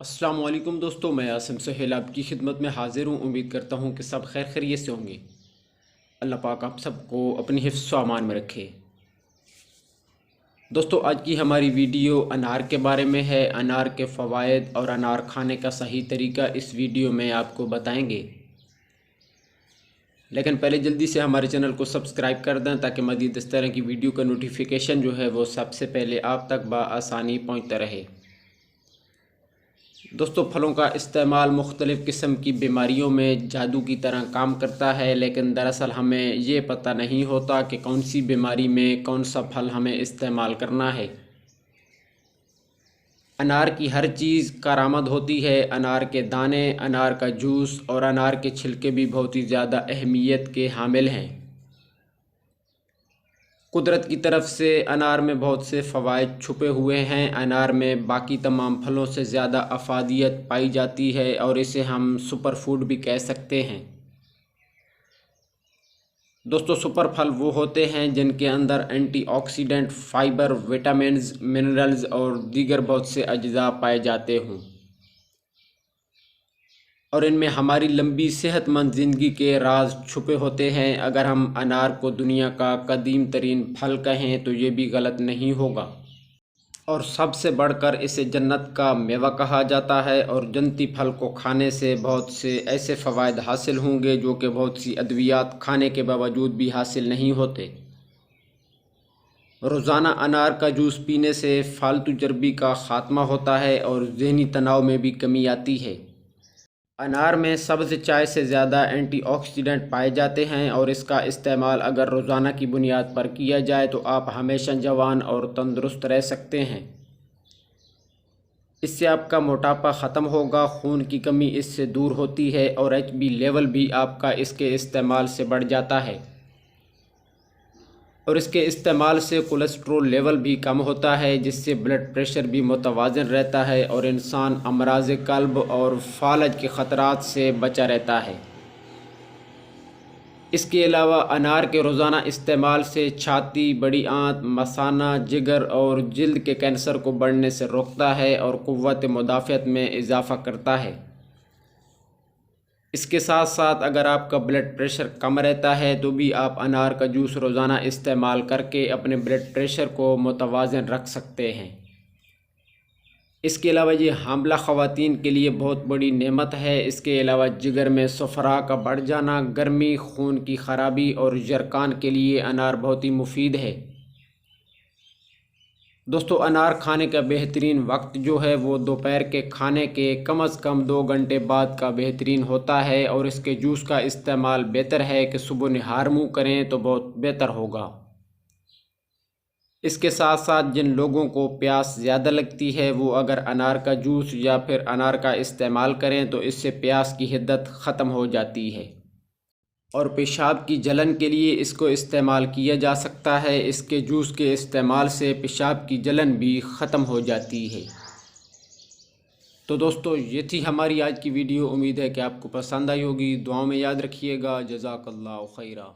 السلام علیکم دوستو، میں عاصم سہیل آپ کی خدمت میں حاضر ہوں۔ امید کرتا ہوں کہ سب خیر خیریت سے ہوں گے۔ اللہ پاک آپ سب کو اپنی حفظ و امان میں رکھے۔ دوستو، آج کی ہماری ویڈیو انار کے بارے میں ہے۔ انار کے فوائد اور انار کھانے کا صحیح طریقہ اس ویڈیو میں آپ کو بتائیں گے، لیکن پہلے جلدی سے ہمارے چینل کو سبسکرائب کر دیں تاکہ مزید اس طرح کی ویڈیو کا نوٹیفیکیشن جو ہے وہ سب سے پہلے آپ تک بآسانی پہنچتا رہے۔ دوستو، پھلوں کا استعمال مختلف قسم کی بیماریوں میں جادو کی طرح کام کرتا ہے، لیکن دراصل ہمیں یہ پتہ نہیں ہوتا کہ کون سی بیماری میں کون سا پھل ہمیں استعمال کرنا ہے۔ انار کی ہر چیز کارآمد ہوتی ہے۔ انار کے دانے، انار کا جوس اور انار کے چھلکے بھی بہت ہی زیادہ اہمیت کے حامل ہیں۔ قدرت کی طرف سے انار میں بہت سے فوائد چھپے ہوئے ہیں۔ انار میں باقی تمام پھلوں سے زیادہ افادیت پائی جاتی ہے اور اسے ہم سپر فوڈ بھی کہہ سکتے ہیں۔ دوستو، سپر پھل وہ ہوتے ہیں جن کے اندر antioxidant, fibre, vitamins, minerals اور دیگر بہت سے اجزاء پائے جاتے ہوں، اور ان میں ہماری لمبی صحت مند زندگی کے راز چھپے ہوتے ہیں۔ اگر ہم انار کو دنیا کا قدیم ترین پھل کہیں تو یہ بھی غلط نہیں ہوگا، اور سب سے بڑھ کر اسے جنت کا میوہ کہا جاتا ہے۔ اور جنتی پھل کو کھانے سے بہت سے ایسے فوائد حاصل ہوں گے جو کہ بہت سی ادویات کھانے کے باوجود بھی حاصل نہیں ہوتے۔ روزانہ انار کا جوس پینے سے فالتو چربی کا خاتمہ ہوتا ہے اور ذہنی تناؤ میں بھی کمی آتی ہے۔ انار میں سبز چائے سے زیادہ اینٹی آکسیڈنٹ پائے جاتے ہیں، اور اس کا استعمال اگر روزانہ کی بنیاد پر کیا جائے تو آپ ہمیشہ جوان اور تندرست رہ سکتے ہیں۔ اس سے آپ کا موٹاپا ختم ہوگا، خون کی کمی اس سے دور ہوتی ہے، اور ایچ بی لیول بھی آپ کا اس کے استعمال سے بڑھ جاتا ہے، اور اس کے استعمال سے کولیسٹرول لیول بھی کم ہوتا ہے، جس سے بلڈ پریشر بھی متوازن رہتا ہے اور انسان امراض قلب اور فالج کے خطرات سے بچا رہتا ہے۔ اس کے علاوہ انار کے روزانہ استعمال سے چھاتی، بڑی آنت، مثانہ، جگر اور جلد کے کینسر کو بڑھنے سے روکتا ہے اور قوت مدافعت میں اضافہ کرتا ہے۔ اس کے ساتھ ساتھ اگر آپ کا بلڈ پریشر کم رہتا ہے تو بھی آپ انار کا جوس روزانہ استعمال کر کے اپنے بلڈ پریشر کو متوازن رکھ سکتے ہیں۔ اس کے علاوہ یہ حاملہ خواتین کے لیے بہت بڑی نعمت ہے۔ اس کے علاوہ جگر میں صفرا کا بڑھ جانا، گرمی، خون کی خرابی اور یرقان کے لیے انار بہت ہی مفید ہے۔ دوستو، انار کھانے کا بہترین وقت جو ہے وہ دوپہر کے کھانے کے کم از کم 2 گھنٹے بعد کا بہترین ہوتا ہے، اور اس کے جوس کا استعمال بہتر ہے کہ صبح نہار منہ کریں تو بہت بہتر ہوگا۔ اس کے ساتھ ساتھ جن لوگوں کو پیاس زیادہ لگتی ہے وہ اگر انار کا جوس یا پھر انار کا استعمال کریں تو اس سے پیاس کی حدت ختم ہو جاتی ہے، اور پیشاب کی جلن کے لیے اس کو استعمال کیا جا سکتا ہے۔ اس کے جوس کے استعمال سے پیشاب کی جلن بھی ختم ہو جاتی ہے۔ تو دوستو، یہ تھی ہماری آج کی ویڈیو۔ امید ہے کہ آپ کو پسند آئی ہوگی۔ دعاؤں میں یاد رکھیے گا۔ جزاک اللہ خیرہ۔